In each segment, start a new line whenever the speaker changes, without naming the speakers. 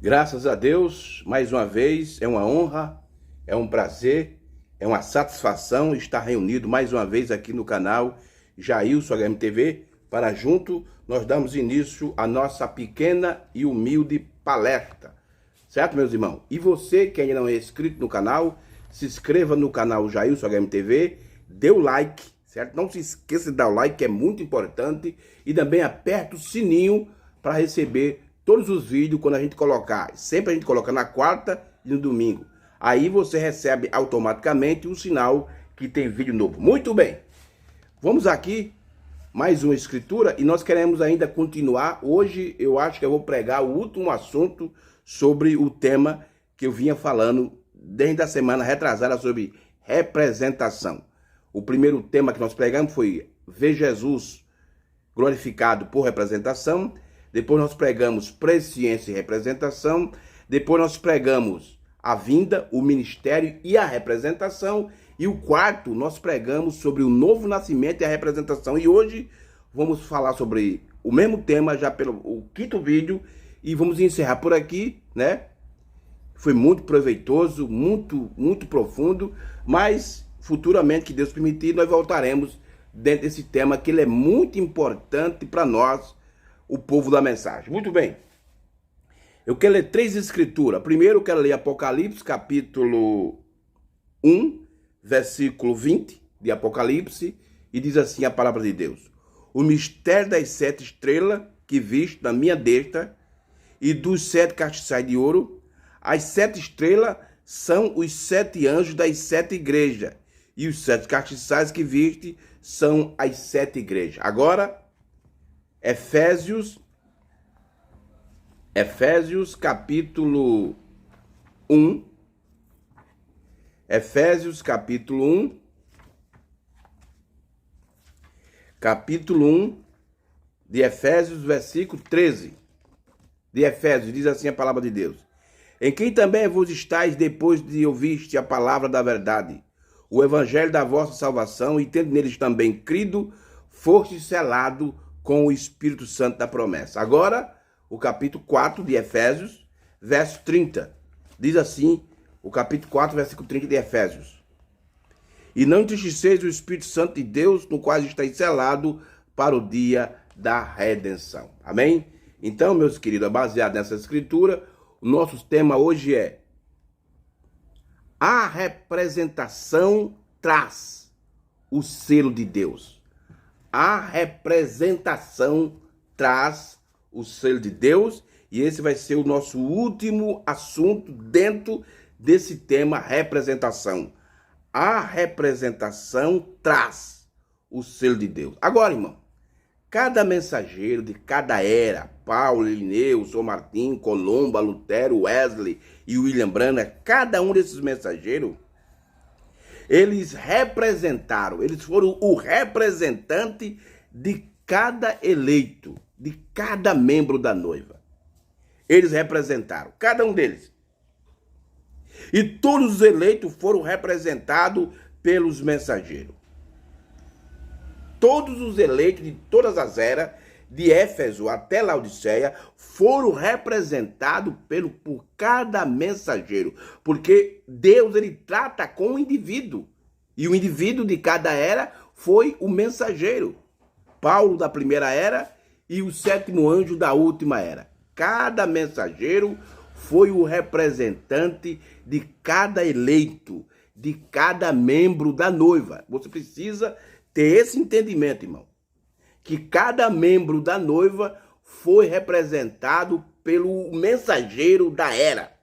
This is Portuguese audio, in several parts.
Graças a Deus, mais uma vez, é uma honra, é um prazer, é uma satisfação estar reunido mais uma vez aqui no canal Jailson HMTV para junto nós darmos início à nossa pequena e humilde palestra. Certo, meus irmãos? E você que ainda não é inscrito no canal, se inscreva no canal Jailson HMTV, dê o like, certo? Não se esqueça de dar o like, que é muito importante, e também aperta o sininho para receber todos os vídeos quando a gente colocar. Sempre a gente coloca na quarta e no domingo. Aí você recebe automaticamente o sinal que tem vídeo novo. Muito bem. Vamos aqui, mais uma escritura, e nós queremos ainda continuar. Hoje eu acho que eu vou pregar o último assunto sobre o tema que eu vinha falando desde a semana retrasada sobre representação. O primeiro tema que nós pregamos foi ver Jesus glorificado por representação. Depois nós pregamos presciência e representação. Depois nós pregamos a vinda, o ministério e a representação. E o quarto nós pregamos sobre o novo nascimento e a representação. E hoje vamos falar sobre o mesmo tema já pelo o quinto vídeo. E vamos encerrar por aqui, né? Foi muito proveitoso, muito profundo. Mas futuramente, que Deus permitir, nós voltaremos dentro desse tema, que ele é muito importante para nós, o povo da mensagem. Muito bem. Eu quero ler três escrituras. Primeiro eu quero ler Apocalipse, capítulo 1, versículo 20 de Apocalipse, e diz assim a palavra de Deus: o mistério das 7 estrelas que viste na minha destra e dos 7 castiçais de ouro. As 7 estrelas são os 7 anjos das 7 igrejas, e os 7 castiçais que viste são as 7 igrejas. Agora, Efésios capítulo 1. Efésios capítulo 1. Capítulo 1 de Efésios, versículo 13. De Efésios, diz assim a palavra de Deus: em quem também vos estáis depois de ouviste a palavra da verdade, o evangelho da vossa salvação, e tendo neles também crido, foste selado com o Espírito Santo da promessa. Agora, o capítulo 4 de Efésios, verso 30. Diz assim, o capítulo 4, versículo 30 de Efésios: e não entristeceis o Espírito Santo de Deus, no qual estáis selado para o dia da redenção. Amém? Então, meus queridos, baseado nessa escritura, o nosso tema hoje é: a representação traz o selo de Deus. A representação traz o selo de Deus, e esse vai ser o nosso último assunto dentro desse tema representação. A representação traz o selo de Deus. Agora, irmão, cada mensageiro de cada era, Paulo, Irineu, São Martim, Colomba, Lutero, Wesley e William Branham, cada um desses mensageiros, eles representaram, eles foram o representante de cada eleito, de cada membro da noiva. Eles representaram, cada um deles. E todos os eleitos foram representados pelos mensageiros. Todos os eleitos de todas as eras, de Éfeso até Laodiceia, foram representados por cada mensageiro. Porque Deus, ele trata com o indivíduo. E o indivíduo de cada era foi o mensageiro. Paulo da primeira era e o 7º anjo da última era. Cada mensageiro foi o representante de cada eleito, de cada membro da noiva. Você precisa ter esse entendimento, irmão, que cada membro da noiva foi representado pelo mensageiro da era.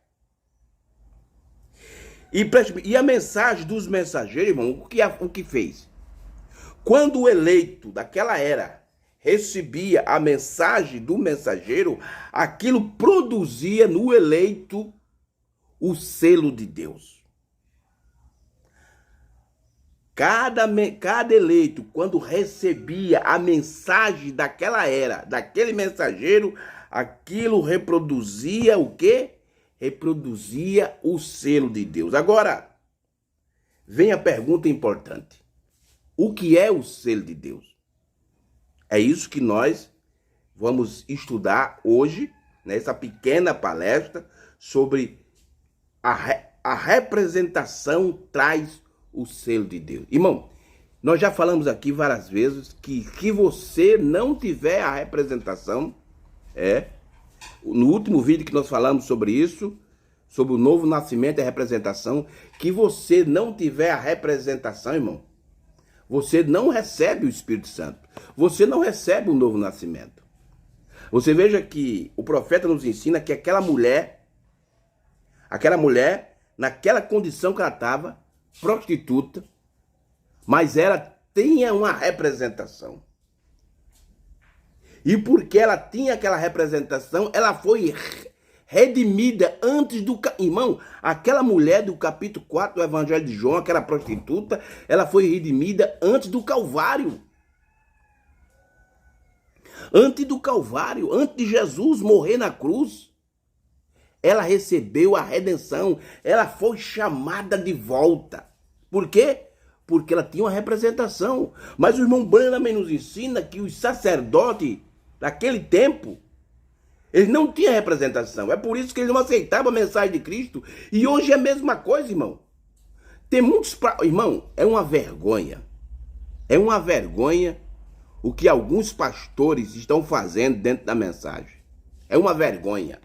E a mensagem dos mensageiros, irmão, o que fez? Quando o eleito daquela era recebia a mensagem do mensageiro, aquilo produzia no eleito o selo de Deus. Cada eleito, quando recebia a mensagem daquela era, daquele mensageiro, aquilo reproduzia o quê? Reproduzia o selo de Deus. Agora, vem a pergunta importante: o que é o selo de Deus? É isso que nós vamos estudar hoje nessa pequena palestra, sobre a representação traz o selo de Deus. Irmão, nós já falamos aqui várias vezes que você não tiver a representação, no último vídeo que nós falamos sobre isso, sobre o novo nascimento e a representação, que você não tiver a representação, irmão, você não recebe o Espírito Santo, você não recebe o novo nascimento. Você veja que o profeta nos ensina que aquela mulher, naquela condição que ela estava, prostituta, mas ela tinha uma representação. E porque ela tinha aquela representação, ela foi redimida antes do... Irmão, aquela mulher do capítulo 4 do Evangelho de João, aquela prostituta, ela foi redimida antes do Calvário. Antes do Calvário, antes de Jesus morrer na cruz, ela recebeu a redenção, ela foi chamada de volta. Por quê? Porque ela tinha uma representação. Mas o irmão Branham também nos ensina que os sacerdotes daquele tempo, eles não tinham representação. É por isso que eles não aceitavam a mensagem de Cristo. E hoje é a mesma coisa, irmão. Tem muitos... Irmão, é uma vergonha. É uma vergonha o que alguns pastores estão fazendo dentro da mensagem. É uma vergonha.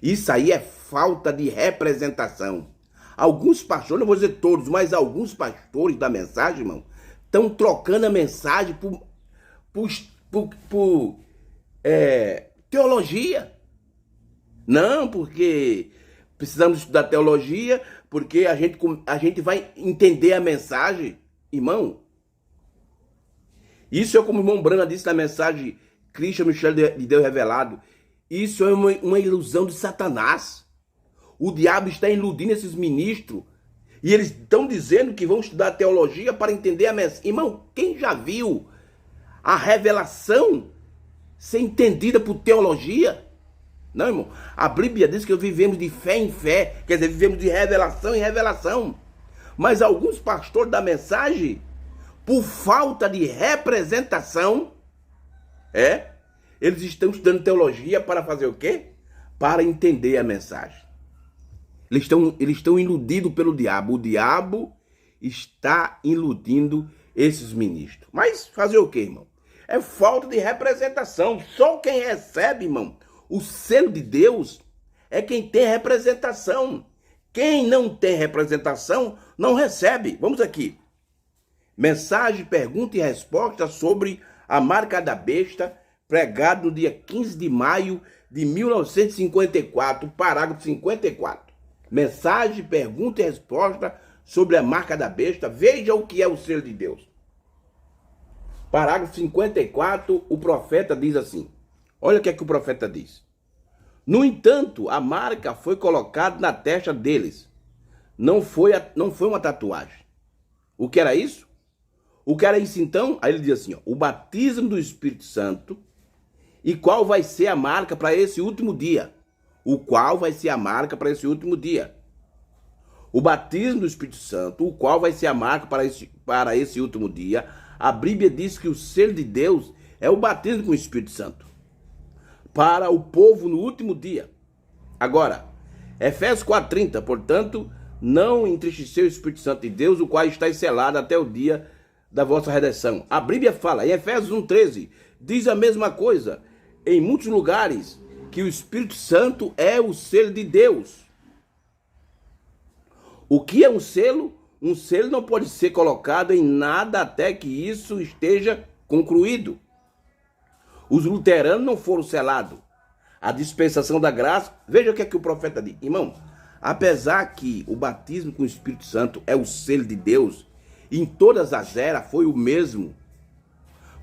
Isso aí é falta de representação. Alguns pastores, não vou dizer todos, mas alguns pastores da mensagem, irmão, estão trocando a mensagem por teologia. Não, porque precisamos estudar teologia, porque a gente vai entender a mensagem. Irmão, isso é como o irmão Branham disse na mensagem Cristo, Mistério de Deus Revelado. Isso é uma ilusão de Satanás. O diabo está iludindo esses ministros. E eles estão dizendo que vão estudar teologia para entender a mensagem. Irmão, quem já viu a revelação ser entendida por teologia? Não, irmão. A Bíblia diz que vivemos de fé em fé. Quer dizer, vivemos de revelação em revelação. Mas alguns pastores da mensagem, por falta de representação, eles estão estudando teologia para fazer o quê? Para entender a mensagem. Eles estão iludidos pelo diabo. O diabo está iludindo esses ministros. Mas fazer o quê, irmão? É falta de representação. Só quem recebe, irmão, o selo de Deus é quem tem representação. Quem não tem representação não recebe. Vamos aqui. Mensagem, pergunta e resposta sobre a marca da besta, pregado no dia 15 de maio de 1954, parágrafo 54. Mensagem, pergunta e resposta sobre a marca da besta. Veja o que é o selo de Deus. Parágrafo 54, o profeta diz assim. Olha o que é que o profeta diz. No entanto, a marca foi colocada na testa deles. Não foi uma tatuagem. O que era isso? O que era isso então? Aí ele diz assim, ó, o batismo do Espírito Santo. E qual vai ser a marca para esse último dia? O qual vai ser a marca para esse último dia? O batismo do Espírito Santo, o qual vai ser a marca para esse último dia? A Bíblia diz que o selo de Deus é o batismo com o Espírito Santo para o povo no último dia. Agora, Efésios 4:30, portanto, não entristeceu o Espírito Santo de Deus, o qual está selado até o dia da vossa redenção. A Bíblia fala, em Efésios 1:13, diz a mesma coisa, em muitos lugares, que o Espírito Santo é o selo de Deus. O que é um selo? Um selo não pode ser colocado em nada até que isso esteja concluído. Os luteranos não foram selados. A dispensação da graça, veja o que é que o profeta diz. Irmão, apesar que o batismo com o Espírito Santo é o selo de Deus, em todas as eras foi o mesmo.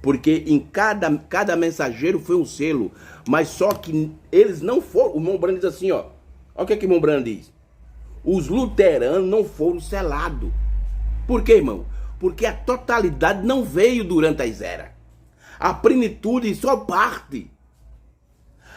Porque em cada mensageiro foi um selo. Mas só que eles não foram. O irmão Branham diz assim, ó. Olha o que é que o irmão Branham diz. Os luteranos não foram selados. Por quê, irmão? Porque a totalidade não veio durante as eras. A plenitude só parte.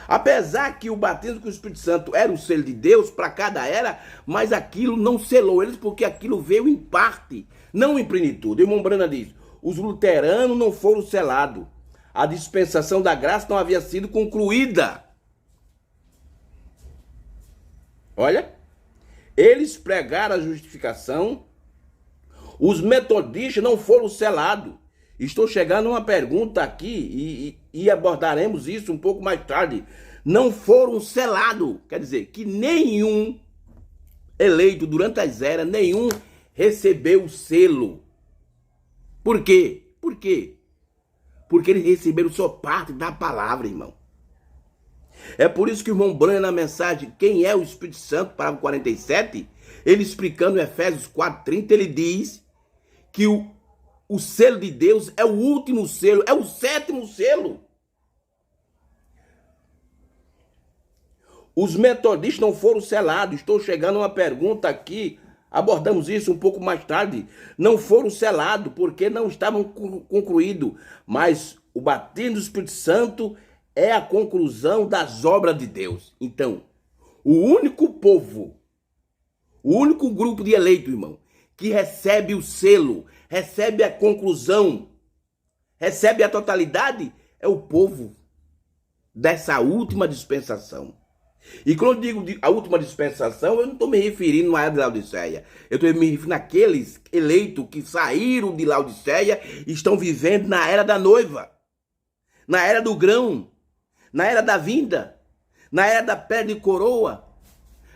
Apesar que o batismo com o Espírito Santo era o selo de Deus para cada era, mas aquilo não selou eles porque aquilo veio em parte, não em plenitude. O irmão Branham diz, os luteranos não foram selados. A dispensação da graça não havia sido concluída. Olha, eles pregaram a justificação, os metodistas não foram selados. Estou chegando a uma pergunta aqui e abordaremos isso um pouco mais tarde. Não foram selados, quer dizer, que nenhum eleito durante as eras, nenhum recebeu o selo. Por quê? Por quê? Porque eles receberam só parte da palavra, irmão. É por isso que o irmão Branham, na mensagem Quem é o Espírito Santo, parágrafo 47, ele explicando em Efésios 4:30, ele diz que o selo de Deus é o último selo, é o sétimo selo. Os metodistas não foram selados. Estou chegando a uma pergunta aqui, abordamos isso um pouco mais tarde. Não foram selados porque não estavam concluídos, mas o batismo do Espírito Santo é a conclusão das obras de Deus. Então, o único povo, o único grupo de eleitos, irmão, que recebe o selo, recebe a conclusão, recebe a totalidade, é o povo dessa última dispensação. E quando eu digo a última dispensação, eu não estou me referindo à era de Laodiceia. Eu estou me referindo àqueles eleitos que saíram de Laodiceia e estão vivendo na era da noiva, na era do grão, na era da vinda, na era da pedra de coroa,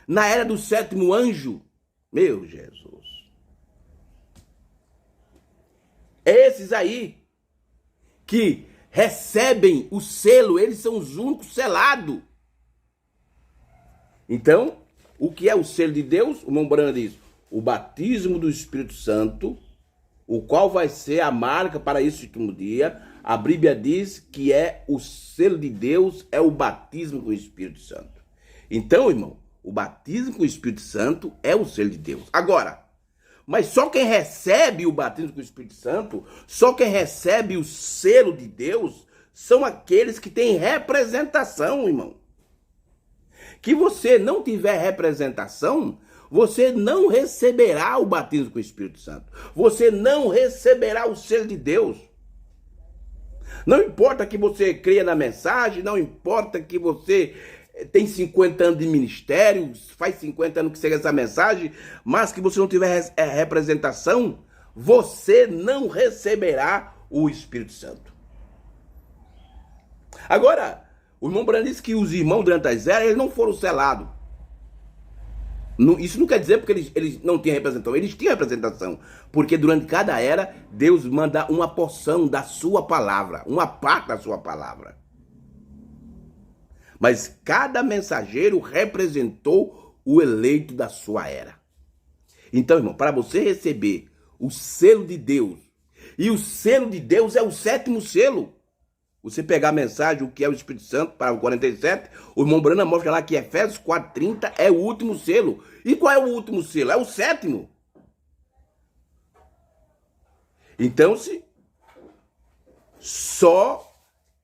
na era do sétimo anjo. Meu Jesus. Esses aí que recebem o selo, eles são os únicos selados. Então, o que é o selo de Deus? O irmão Branham diz, o batismo do Espírito Santo, o qual vai ser a marca para esse último dia. A Bíblia diz que é o selo de Deus, é o batismo com o Espírito Santo. Então, irmão, o batismo com o Espírito Santo é o selo de Deus. Agora, mas só quem recebe o batismo com o Espírito Santo, só quem recebe o selo de Deus, são aqueles que têm representação, irmão. Que você não tiver representação, você não receberá o batismo com o Espírito Santo. Você não receberá o selo de Deus. Não importa que você creia na mensagem, não importa que você tem 50 anos de ministério, faz 50 anos que segue essa mensagem, mas que você não tiver representação, você não receberá o Espírito Santo. Agora, o irmão Branham disse que os irmãos durante as eras, eles não foram selados. Isso não quer dizer porque eles não tinham representação. Eles tinham representação. Porque durante cada era, Deus manda uma porção da sua palavra. Uma parte da sua palavra. Mas cada mensageiro representou o eleito da sua era. Então, irmão, para você receber o selo de Deus, e o selo de Deus é o sétimo selo. Você pegar a mensagem, o que é o Espírito Santo, para o 47, o irmão Branham mostra lá que Efésios 4:30 é o último selo. E qual é o último selo? É o sétimo. Então, só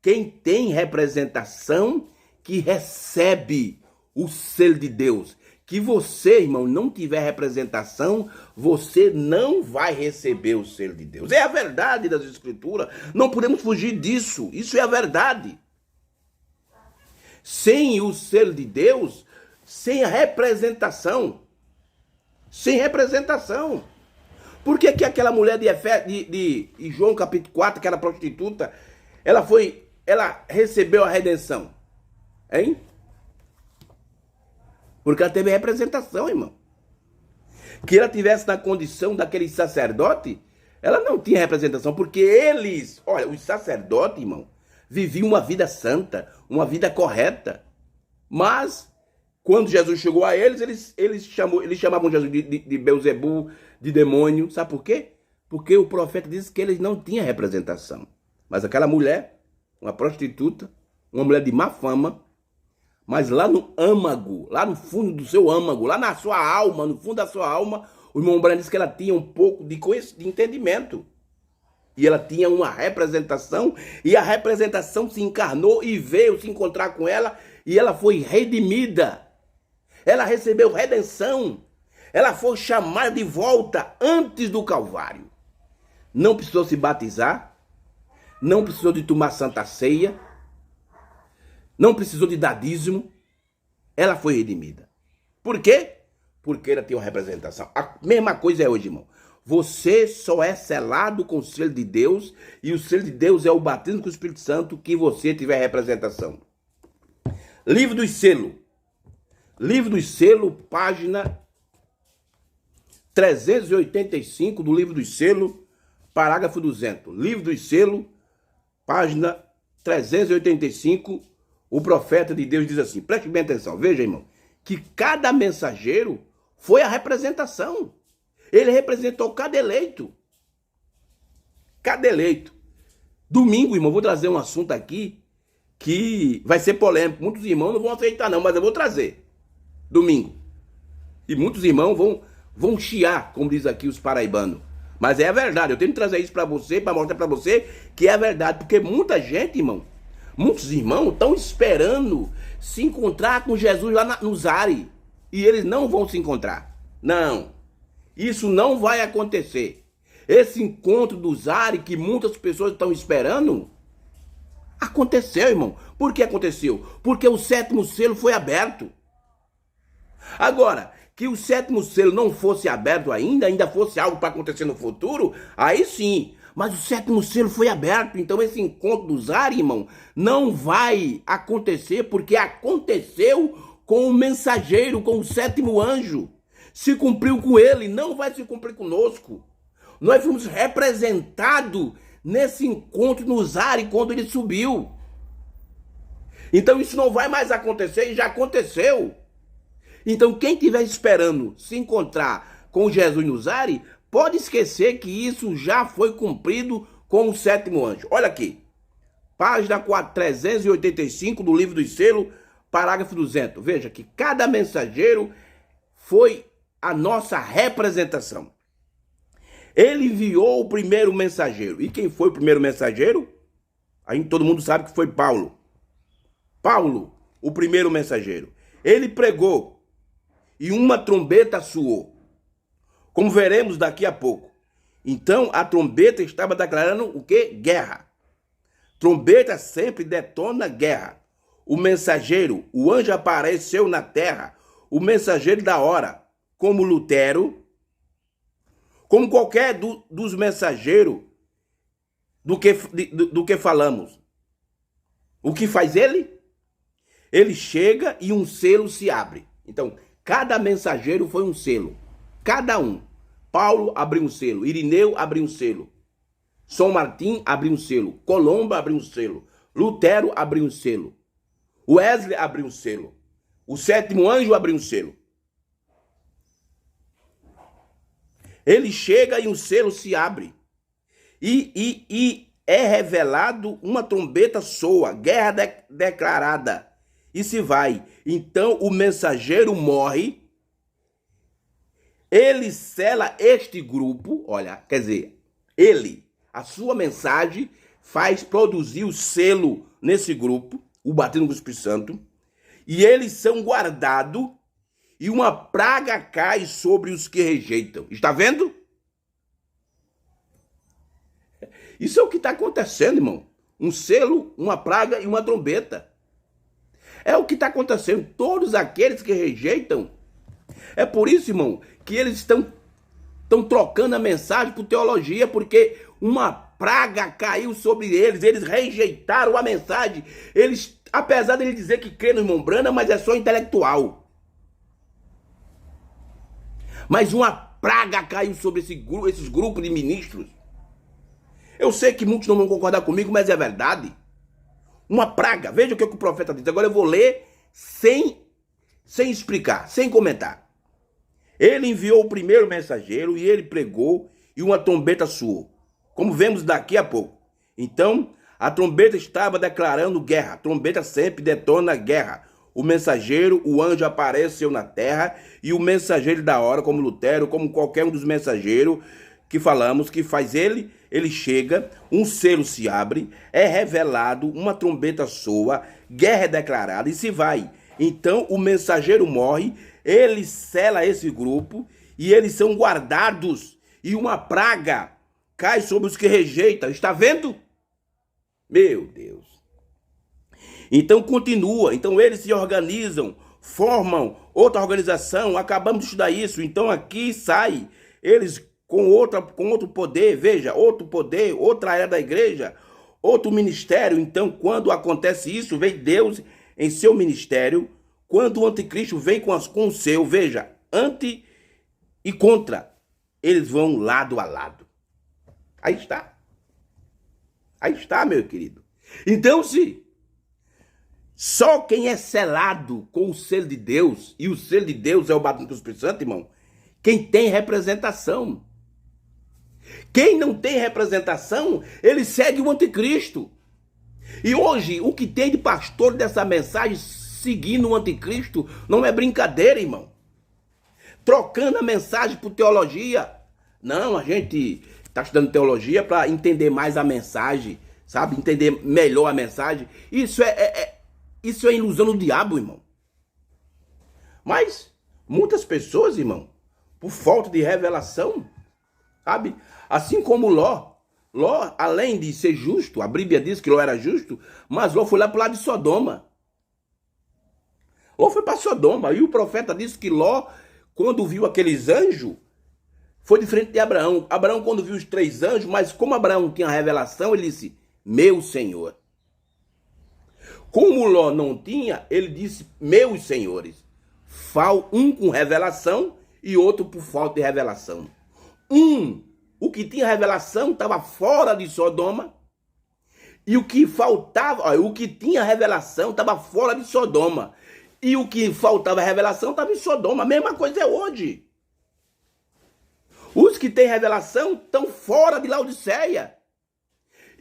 quem tem representação que recebe o selo de Deus. Que você, irmão, não tiver representação, você não vai receber o selo de Deus. É a verdade das Escrituras. Não podemos fugir disso. Isso é a verdade. Sem o selo de Deus, sem a representação. Sem representação. Por que aquela mulher de João capítulo 4, que era prostituta, ela recebeu a redenção? Hein? Porque ela teve representação, irmão. Que ela tivesse na condição daquele sacerdote, ela não tinha representação, porque eles, olha, os sacerdotes, irmão, viviam uma vida santa, uma vida correta. Mas, quando Jesus chegou a eles chamavam Jesus de Beelzebul, de demônio. Sabe por quê? Porque o profeta disse que eles não tinham representação. Mas aquela mulher, uma prostituta, uma mulher de má fama, mas lá no âmago, lá no fundo do seu âmago, lá na sua alma, no fundo da sua alma, o irmão Branham disse que ela tinha um pouco de entendimento. E ela tinha uma representação, e a representação se encarnou e veio se encontrar com ela, e ela foi redimida. Ela recebeu redenção. Ela foi chamada de volta antes do Calvário. Não precisou se batizar, não precisou de tomar santa ceia, não precisou de dar dízimo, ela foi redimida. Por quê? Porque ela tem uma representação. A mesma coisa é hoje, irmão. Você só é selado com o selo de Deus, e o selo de Deus é o batismo com o Espírito Santo que você tiver representação. Livro dos Selos. Livro dos Selos, página 385 do Livro dos Selos, parágrafo 200. Livro dos Selos, página 385, o profeta de Deus diz assim, preste bem atenção, veja, irmão, que cada mensageiro foi a representação. Ele representou cada eleito. Cada eleito. Domingo, irmão, vou trazer um assunto aqui que vai ser polêmico. Muitos irmãos não vão aceitar não, mas eu vou trazer. Domingo. E muitos irmãos vão chiar, como diz aqui os paraibanos. Mas é a verdade, eu tenho que trazer isso para você, para mostrar para você que é a verdade. Porque muita gente, irmão, muitos irmãos estão esperando se encontrar com Jesus lá nos ares. E eles não vão se encontrar. Não. Isso não vai acontecer. Esse encontro dos ares que muitas pessoas estão esperando, aconteceu, irmão. Por que aconteceu? Porque o sétimo selo foi aberto. Agora, que o sétimo selo não fosse aberto ainda fosse algo para acontecer no futuro, aí sim. Mas o sétimo selo foi aberto, então esse encontro dos ares, irmão, não vai acontecer porque aconteceu com o mensageiro, com o sétimo anjo. Se cumpriu com ele, não vai se cumprir conosco. Nós fomos representados nesse encontro nos ares quando ele subiu. Então isso não vai mais acontecer e já aconteceu. Então quem estiver esperando se encontrar com Jesus nos ares, pode esquecer que isso já foi cumprido com o sétimo anjo. Olha aqui, página 385 do Livro dos Selos, parágrafo 200. Veja que cada mensageiro foi a nossa representação. Ele enviou o primeiro mensageiro. E quem foi o primeiro mensageiro? Aí todo mundo sabe que foi Paulo. Paulo, o primeiro mensageiro. Ele pregou e uma trombeta soou, como veremos daqui a pouco. Então a trombeta estava declarando o quê? Guerra. Trombeta sempre detona guerra. O mensageiro, o anjo apareceu na terra, o mensageiro da hora, como Lutero, como qualquer dos mensageiros do que falamos. O que faz ele? Ele chega e um selo se abre. Então, cada mensageiro foi um selo. Cada um. Paulo abriu um selo, Irineu abriu um selo, São Martim abriu um selo, Colombo abriu um selo, Lutero abriu um selo, Wesley abriu um selo, o sétimo anjo abriu um selo. Ele chega e um selo se abre. E é revelado, uma trombeta soa, guerra declarada. E se vai. Então o mensageiro morre. Ele sela este grupo. Olha, quer dizer, a sua mensagem faz produzir o selo nesse grupo, o batismo com o Espírito Santo. E eles são guardados. E uma praga cai sobre os que rejeitam. Está vendo? Isso é o que está acontecendo, irmão. Um selo, uma praga e uma trombeta. É o que está acontecendo. Todos aqueles que rejeitam. É por isso, irmão, que eles estão trocando a mensagem por teologia, porque uma praga caiu sobre eles. Eles rejeitaram a mensagem. Eles, apesar de ele dizer que crê no irmão Branham, mas é só intelectual. Mas uma praga caiu sobre esses grupos de ministros. Eu sei que muitos não vão concordar comigo, mas é verdade. Uma praga. Veja o que o profeta diz. Agora eu vou ler sem explicar, sem comentar. Ele enviou o primeiro mensageiro e ele pregou e uma trombeta soou, como vemos daqui a pouco. Então, a trombeta estava declarando guerra. A trombeta sempre detona guerra. O mensageiro, o anjo apareceu na terra e o mensageiro da hora, como Lutero, como qualquer um dos mensageiros que falamos, que faz ele chega, um selo se abre, é revelado, uma trombeta soa, guerra é declarada e se vai. Então o mensageiro morre, ele sela esse grupo e eles são guardados e uma praga cai sobre os que rejeitam. Está vendo? Meu Deus. Então continua, então eles se organizam, formam outra organização, acabamos de estudar isso, então aqui sai eles com outro poder, veja, outro poder, outra era da igreja, outro ministério. Então, quando acontece isso, vem Deus em seu ministério, quando o anticristo vem com o seu, veja, anti e contra, eles vão lado a lado. Aí está, meu querido. Então, se só quem é selado com o selo de Deus, e o selo de Deus é o batismo do Espírito Santo, irmão, quem tem representação. Quem não tem representação, ele segue o anticristo. E hoje, o que tem de pastor dessa mensagem seguindo o anticristo não é brincadeira, irmão. Trocando a mensagem por teologia. Não, a gente está estudando teologia para entender mais a mensagem, sabe? Entender melhor a mensagem. Isso é ilusão do diabo, irmão. Mas muitas pessoas, irmão, por falta de revelação, sabe? Assim como Ló, além de ser justo, a Bíblia diz que Ló era justo, mas Ló foi lá para o lado de Sodoma. Ló foi para Sodoma, e o profeta disse que Ló, quando viu aqueles anjos, foi diferente de Abraão. Abraão, quando viu os 3 anjos, mas como Abraão tinha a revelação, ele disse, meu Senhor. Como Ló não tinha, ele disse, meus senhores. Um com revelação e outro por falta de revelação. O que tinha revelação estava fora de Sodoma, e o que faltava, o que tinha revelação estava fora de Sodoma, e o que faltava revelação estava em Sodoma. A mesma coisa é hoje. Os que têm revelação estão fora de Laodiceia,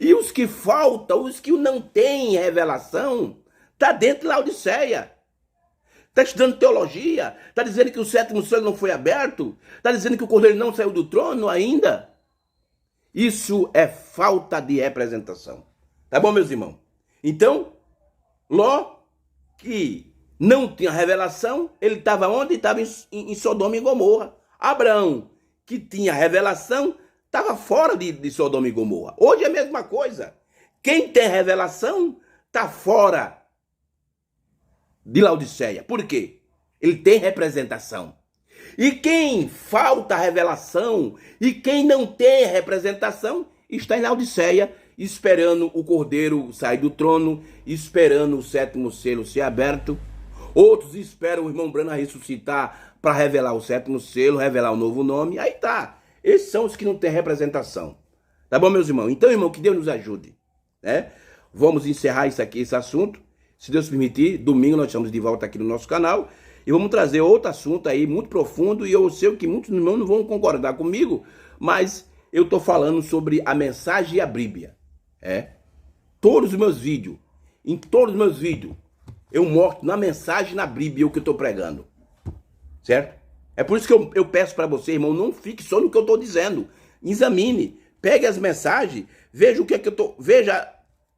e os que faltam, os que não têm revelação, está dentro de Laodiceia. Está estudando teologia, está dizendo que o 7º selo não foi aberto, está dizendo que o cordeiro não saiu do trono ainda. Isso é falta de representação. Tá bom, meus irmãos? Então, Ló, que não tinha revelação, ele estava onde? Estava em Sodoma e Gomorra. Abraão, que tinha revelação, estava fora de Sodoma e Gomorra. Hoje é a mesma coisa. Quem tem revelação está fora de Laodiceia. Por quê? Ele tem representação. E quem falta revelação e quem não tem representação está em Laodiceia, esperando o cordeiro sair do trono, esperando o 7º selo ser aberto. Outros esperam o irmão Branham ressuscitar para revelar o 7º selo, revelar o novo nome. Aí tá. Esses são os que não têm representação. Tá bom, meus irmãos? Então, irmão, que Deus nos ajude, né? Vamos encerrar esse assunto. Se Deus permitir, domingo nós estamos de volta aqui no nosso canal e vamos trazer outro assunto aí muito profundo, e eu sei que muitos irmãos não vão concordar comigo, mas eu estou falando sobre a mensagem e a Bíblia. Todos os meus vídeos, em todos os meus vídeos, eu mostro na mensagem e na Bíblia o que eu estou pregando, certo? É por isso que eu peço para você, irmão, não fique só no que eu estou dizendo. Examine, pegue as mensagens, veja o que é que eu estou...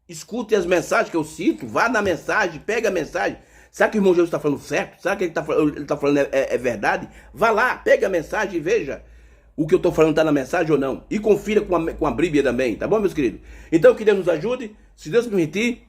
Escute as mensagens que eu cito, vá na mensagem, pega a mensagem. Será que o irmão Jesus está falando certo? Será que ele está falando é verdade? Vá lá, pega a mensagem e veja o que eu estou falando está na mensagem ou não. E confira com a Bíblia também, tá bom, meus queridos? Então, que Deus nos ajude. Se Deus permitir,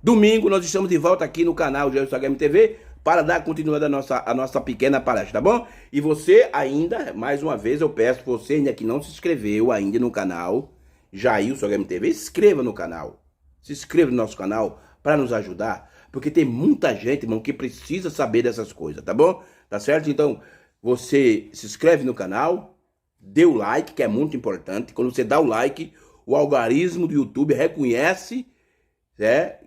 domingo nós estamos de volta aqui no canal Jailson HMTV para dar continuidade à nossa pequena palestra, tá bom? E você ainda, mais uma vez, eu peço para você ainda que não se inscreveu ainda no canal Jailson HMTV, se inscreva no canal. Se inscreva no nosso canal para nos ajudar, porque tem muita gente, irmão, que precisa saber dessas coisas, tá bom? Tá certo? Então, você se inscreve no canal, dê o like, que é muito importante. Quando você dá o like, o algoritmo do YouTube reconhece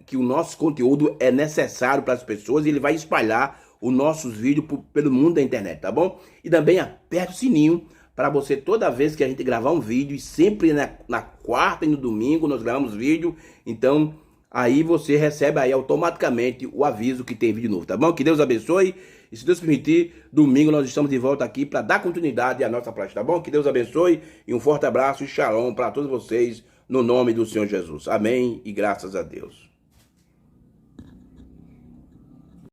que o nosso conteúdo é necessário para as pessoas e ele vai espalhar os nossos vídeos pelo mundo da internet, tá bom? E também aperte o sininho para você, toda vez que a gente gravar um vídeo, e sempre na quarta e no domingo nós gravamos vídeo, então aí você recebe aí automaticamente o aviso que tem vídeo novo, tá bom? Que Deus abençoe, e se Deus permitir, domingo nós estamos de volta aqui para dar continuidade à nossa prática, tá bom? Que Deus abençoe, e um forte abraço e shalom para todos vocês, no nome do Senhor Jesus. Amém e graças a Deus.